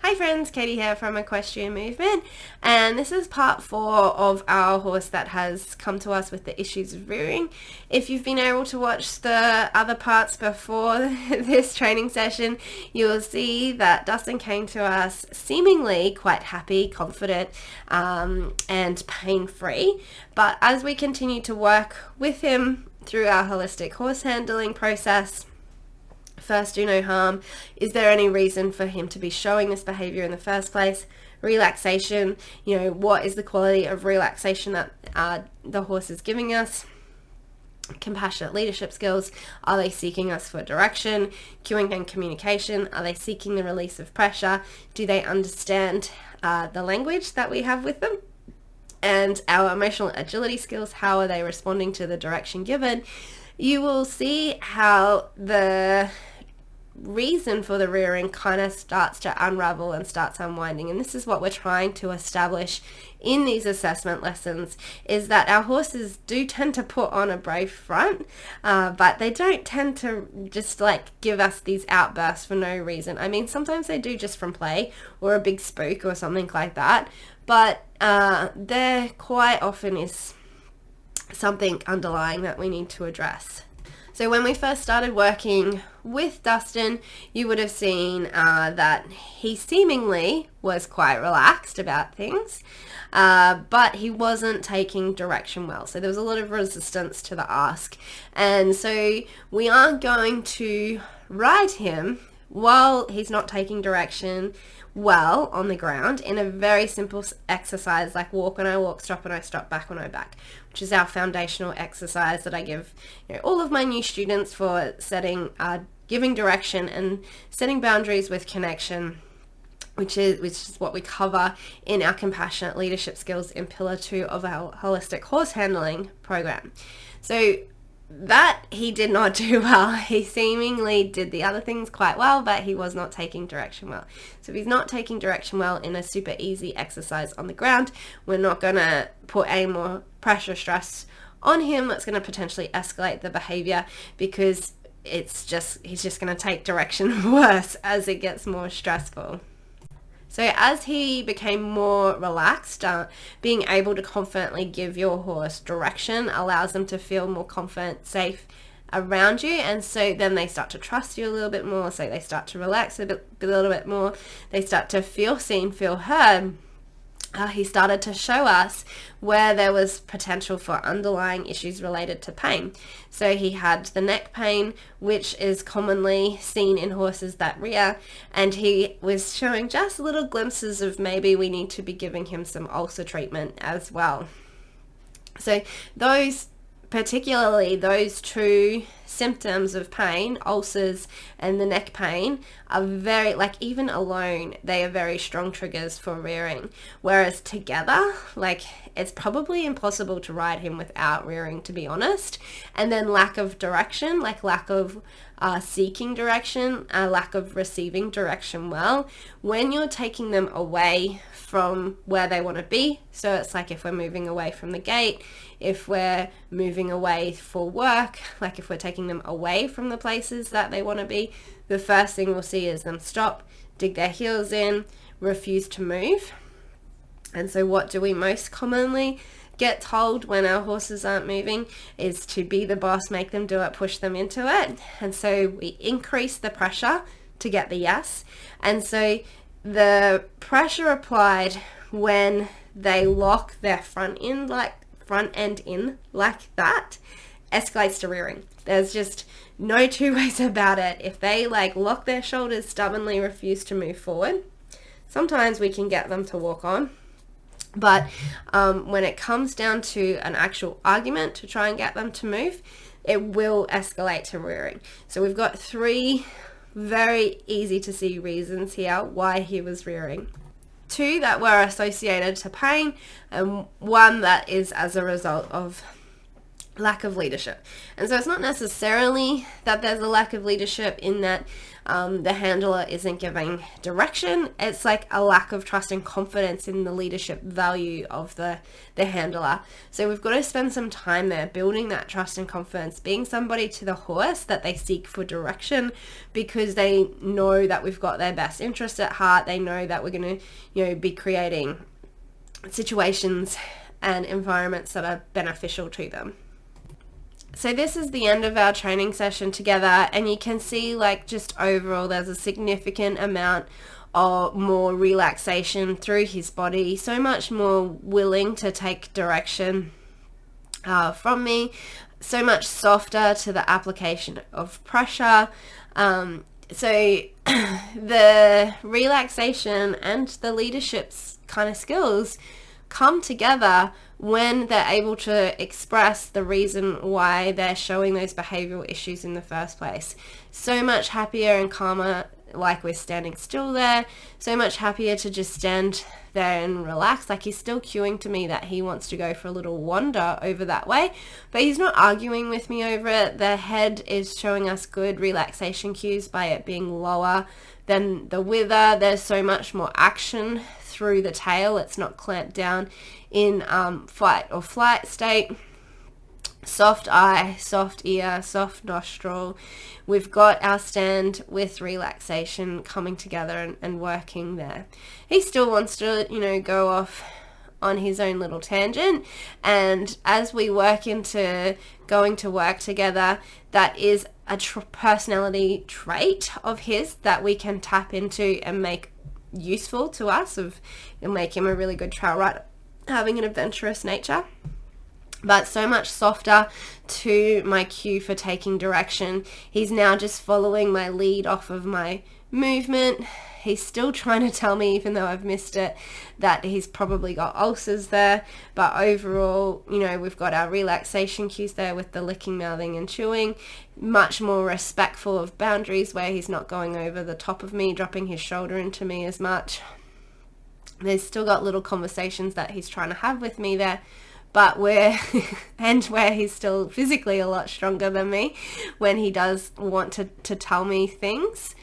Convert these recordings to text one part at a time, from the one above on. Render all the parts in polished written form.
Hi friends, Katie here from Equestrian Movement, and this is part 4 of our horse that has come to us with the issues of rearing. If you've been able to watch the other parts before this training session, you will see that Dustin came to us seemingly quite happy, confident, and pain-free. But as we continue to work with him through our holistic horse handling process, first, do no harm. Is there any reason for him to be showing this behavior in the first place? Relaxation, what is the quality of relaxation that the horse is giving us? Compassionate leadership skills. Are they seeking us for direction? Cueing and communication. Are they seeking the release of pressure? Do they understand the language that we have with them? And our emotional agility skills. How are they responding to the direction given? You will see how the reason for the rearing kind of starts to unravel and starts unwinding, and this is what we're trying to establish in these assessment lessons, is that our horses do tend to put on a brave front, but they don't tend to just give us these outbursts for no reason. I mean, sometimes they do just from play or a big spook or something like that, but there quite often is something underlying that we need to address. So when we first started working with Dustin, you would have seen that he seemingly was quite relaxed about things, but he wasn't taking direction well. So there was a lot of resistance to the ask. And so we aren't going to ride him while he's not taking direction well on the ground in a very simple exercise like walk when I walk, stop when I stop, back when I back, which is our foundational exercise that I give all of my new students for giving direction and setting boundaries with connection, which is what we cover in our compassionate leadership skills in Pillar 2 of our Holistic Horse Handling program. So that he did not do well. He seemingly did the other things quite well, but he was not taking direction well. So if he's not taking direction well in a super easy exercise on the ground, we're not going to put any more pressure, stress on him. That's going to potentially escalate the behavior, because he's just going to take direction worse as it gets more stressful. So as he became more relaxed, being able to confidently give your horse direction allows them to feel more confident, safe around you, and so then they start to trust you a little bit more, so they start to relax a little bit more, they start to feel seen, feel heard. He started to show us where there was potential for underlying issues related to pain. So he had the neck pain, which is commonly seen in horses that rear, and he was showing just little glimpses of maybe we need to be giving him some ulcer treatment as well. So particularly those two symptoms of pain, ulcers and the neck pain, are very, even alone, they are very strong triggers for rearing. Whereas together, it's probably impossible to ride him without rearing, to be honest. And then lack of direction, lack of seeking direction, lack of receiving direction well, when you're taking them away from where they want to be. So it's if we're moving away from the gate, if we're moving away for work, if we're taking them away from the places that they want to be, the first thing we'll see is them stop, dig their heels in, refuse to move. And so what do we most commonly get told when our horses aren't moving? Is to be the boss, make them do it, push them into it. And so we increase the pressure to get the yes. And so the pressure applied when they lock their front end in like that escalates to rearing. There's just no two ways about it. If they lock their shoulders, stubbornly refuse to move forward, sometimes we can get them to walk on. But when it comes down to an actual argument to try and get them to move, it will escalate to rearing. So we've got 3 very easy to see reasons here why he was rearing. 2 that were associated to pain, and 1 that is as a result of lack of leadership. And so it's not necessarily that there's a lack of leadership in that the handler isn't giving direction. It's like a lack of trust and confidence in the leadership value of the handler. So we've got to spend some time there building that trust and confidence, being somebody to the horse that they seek for direction, because they know that we've got their best interest at heart. They know that we're going to, be creating situations and environments that are beneficial to them. So this is the end of our training session together, and you can see like just overall there's a significant amount of more relaxation through his body, so much more willing to take direction from me, so much softer to the application of pressure. So the relaxation and the leadership's kind of skills come together when they're able to express the reason why they're showing those behavioral issues in the first place. So much happier and calmer, like we're standing still there, so much happier to just stand there and relax. Like he's still cueing to me that he wants to go for a little wander over that way, but he's not arguing with me over it. The head is showing us good relaxation cues by it being lower than the wither. There's so much more action through the tail. It's not clamped down in fight or flight state. Soft eye, soft ear, soft nostril. We've got our stand with relaxation coming together and working there. He still wants to, go off on his own little tangent, and as we work into going to work together, that is a personality trait of his that we can tap into and make useful to us. It'll make him a really good trail rider, having an adventurous nature, but so much softer to my cue for taking direction. He's now just following my lead off of my movement. He's still trying to tell me, even though I've missed it, that he's probably got ulcers there. But overall, we've got our relaxation cues there with the licking, mouthing and chewing. Much more respectful of boundaries, where he's not going over the top of me, dropping his shoulder into me as much. There's still got little conversations that he's trying to have with me there, but where he's still physically a lot stronger than me when he does want to tell me things.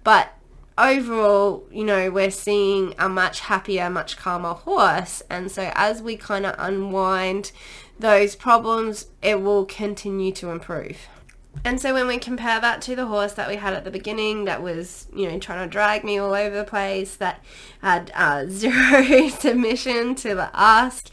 But overall, we're seeing a much happier, much calmer horse. And so as we kind of unwind those problems, it will continue to improve. And so when we compare that to the horse that we had at the beginning that was, trying to drag me all over the place, that had zero submission to the ask,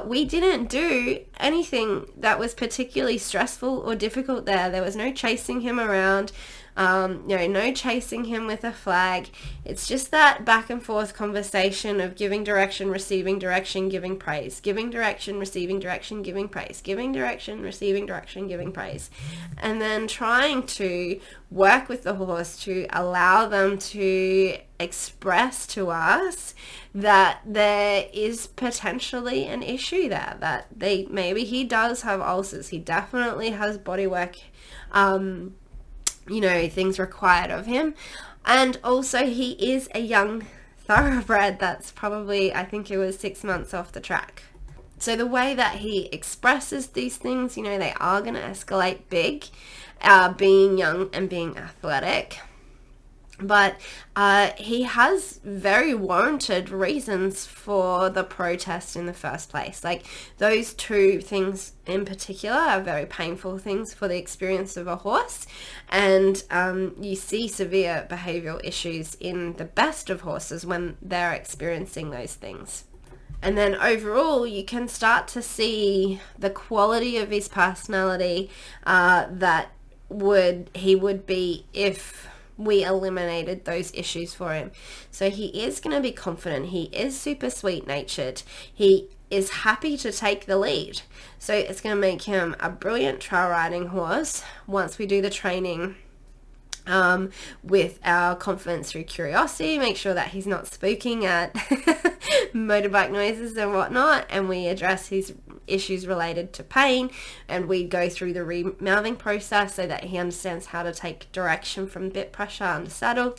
we didn't do anything that was particularly stressful or difficult there. There was no chasing him around. No chasing him with a flag. It's just that back and forth conversation of giving direction, receiving direction, giving praise, giving direction, receiving direction, giving praise, giving direction, receiving direction, giving praise, and then trying to work with the horse to allow them to express to us that there is potentially an issue there, that maybe he does have ulcers, he definitely has body work things required of him. And also he is a young thoroughbred that's probably, I think it was 6 months off the track. So the way that he expresses these things, they are going to escalate big, being young and being athletic. But he has very warranted reasons for the protest in the first place. Like those two things in particular are very painful things for the experience of a horse. And you see severe behavioral issues in the best of horses when they're experiencing those things. And then overall, you can start to see the quality of his personality that he would be if we eliminated those issues for him. So he is going to be confident. He is super sweet natured. He is happy to take the lead. So it's going to make him a brilliant trail riding horse once we do the training with our confidence through curiosity. Make sure that he's not spooking at motorbike noises and whatnot, and we address his issues related to pain, and we go through the remouthing process so that he understands how to take direction from bit pressure under saddle.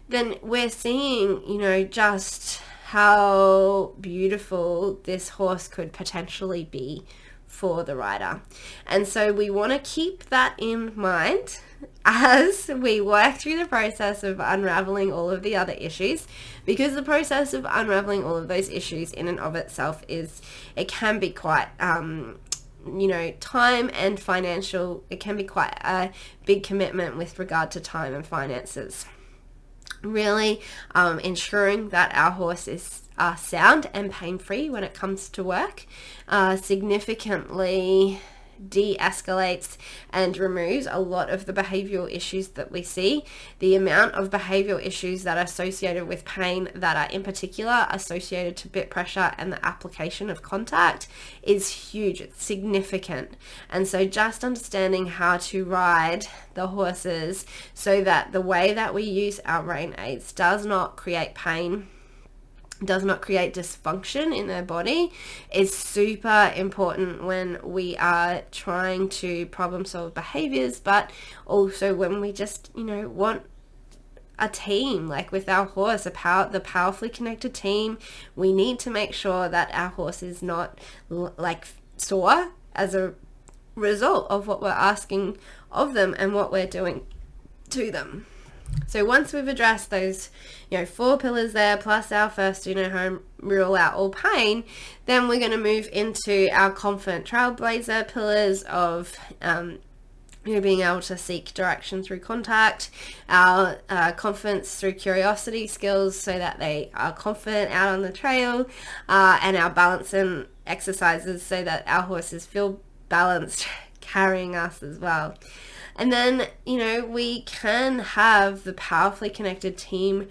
Then we're seeing, just how beautiful this horse could potentially be for the rider. And so we want to keep that in mind as we work through the process of unraveling all of the other issues, because the process of unraveling all of those issues in and of itself it can be quite time and financial. It can be quite a big commitment with regard to time and finances. Really ensuring that our horse is sound and pain-free when it comes to work significantly de-escalates and removes a lot of the behavioral issues that we see. The amount of behavioral issues that are associated with pain that are in particular associated to bit pressure and the application of contact is huge. It's significant. And so just understanding how to ride the horses so that the way that we use our rein aids does not create pain, does not create dysfunction in their body, is super important when we are trying to problem solve behaviors, but also when we just want a team, like with our horse, the powerfully connected team. We need to make sure that our horse is not like sore as a result of what we're asking of them and what we're doing to them. So once we've addressed those, 4 pillars there, plus our first home rule out all pain, then we're going to move into our confident trailblazer pillars of, being able to seek direction through contact, our confidence through curiosity skills so that they are confident out on the trail, and our balance and exercises so that our horses feel balanced carrying us as well. And then, we can have the powerfully connected team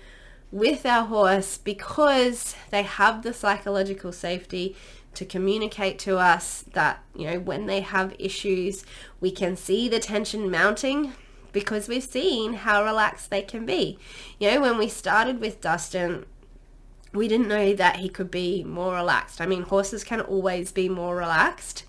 with our horse because they have the psychological safety to communicate to us that, when they have issues, we can see the tension mounting because we've seen how relaxed they can be. When we started with Dustin, we didn't know that he could be more relaxed. I mean, horses can always be more relaxed.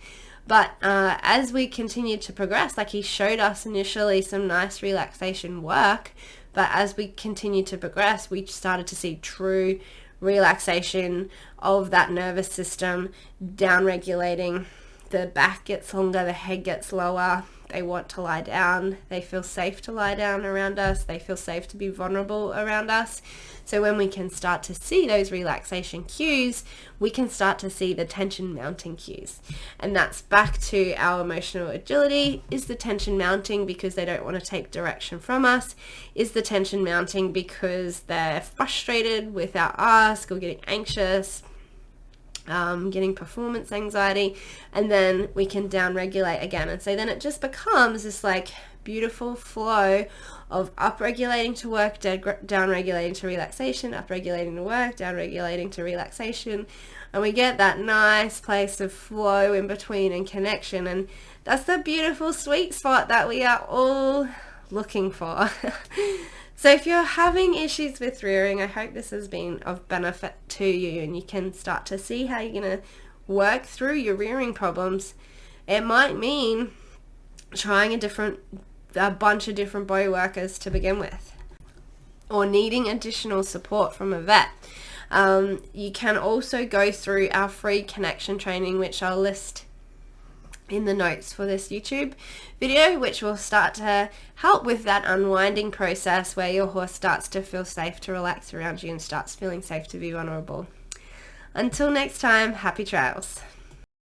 But as we continued to progress, like he showed us initially some nice relaxation work, but as we continued to progress, we started to see true relaxation of that nervous system, down-regulating. The back gets longer, the head gets lower. They want to lie down. They feel safe to lie down around us. They feel safe to be vulnerable around us. So when we can start to see those relaxation cues, we can start to see the tension mounting cues. And that's back to our emotional agility. Is the tension mounting because they don't want to take direction from us? Is the tension mounting because they're frustrated with our ask or getting anxious? Getting performance anxiety, and then we can down-regulate again. And so then it just becomes this like beautiful flow of up-regulating to work, down-regulating to relaxation, up-regulating to work, down-regulating to relaxation, and we get that nice place of flow in between and connection. And that's the beautiful sweet spot that we are all looking for. So if you're having issues with rearing, I hope this has been of benefit to you and you can start to see how you're going to work through your rearing problems. It might mean trying a bunch of different bow workers to begin with, or needing additional support from a vet. You can also go through our free connection training, which I'll list in the notes for this YouTube video, which will start to help with that unwinding process where your horse starts to feel safe to relax around you and starts feeling safe to be vulnerable. Until next time, happy trails.